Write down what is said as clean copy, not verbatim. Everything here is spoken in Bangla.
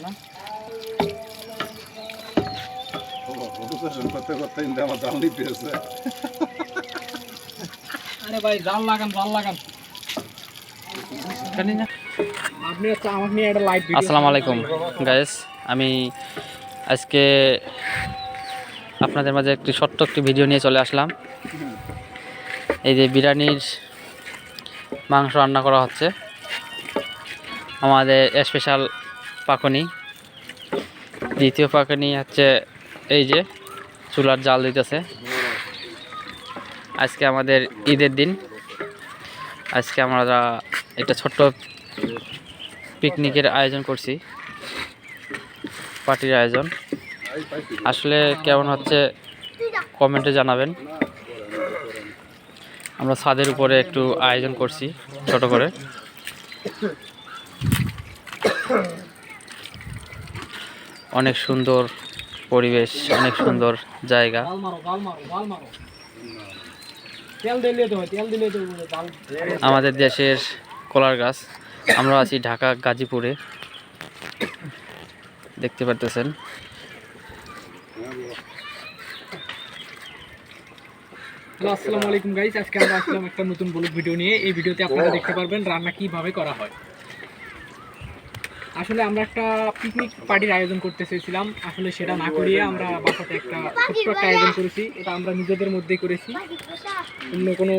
না। আরে ভাই জাল লাগান জানি না আপনি আমাকে নিয়ে একটা লাইভ ভিডিও। আসসালামু আলাইকুম গাইস, আমি আজকে আপনাদের মাঝে একটি ছোট্ট একটি ভিডিও নিয়ে চলে আসলাম। এই যে বিরিয়ানির মাংস রান্না করা হচ্ছে, আমাদের স্পেশাল পাকনি। দ্বিতীয় পাকনি হচ্ছে এই যে চুলার জাল দিতেছে। আজকে আমাদের ঈদের দিন, আজকে আমরা একটা ছোট্ট পিকনিকের আয়োজন করছি, পার্টির আয়োজন। আসলে কেমন হচ্ছে কমেন্টে জানাবেন। আমরা ছাদের উপরে একটু আয়োজন করছি ছোট করে। অনেক সুন্দর পরিবেশ, অনেক সুন্দর জায়গা। আমাদের দেশের কলার গাছ। আমরা আছি ঢাকা গাজীপুরে, দেখতে পারতেছেন। আসসালামু আলাইকুম গাইস, আজকে আমরা আসলাম একটা নতুন ব্লগ ভিডিও নিয়ে। এই ভিডিওতে আপনারা দেখতে পারবেন রান্না কিভাবে করা হয়। আসলে আমরা একটা পিকনিক পার্টির আয়োজন করতে চেয়েছিলাম, আসলে সেটা না করিয়ে আমরা বাসাতে একটা ছোট্ট একটা আয়োজন করেছি। এটা আমরা নিজেদের মধ্যেই করেছি, অন্য কোনো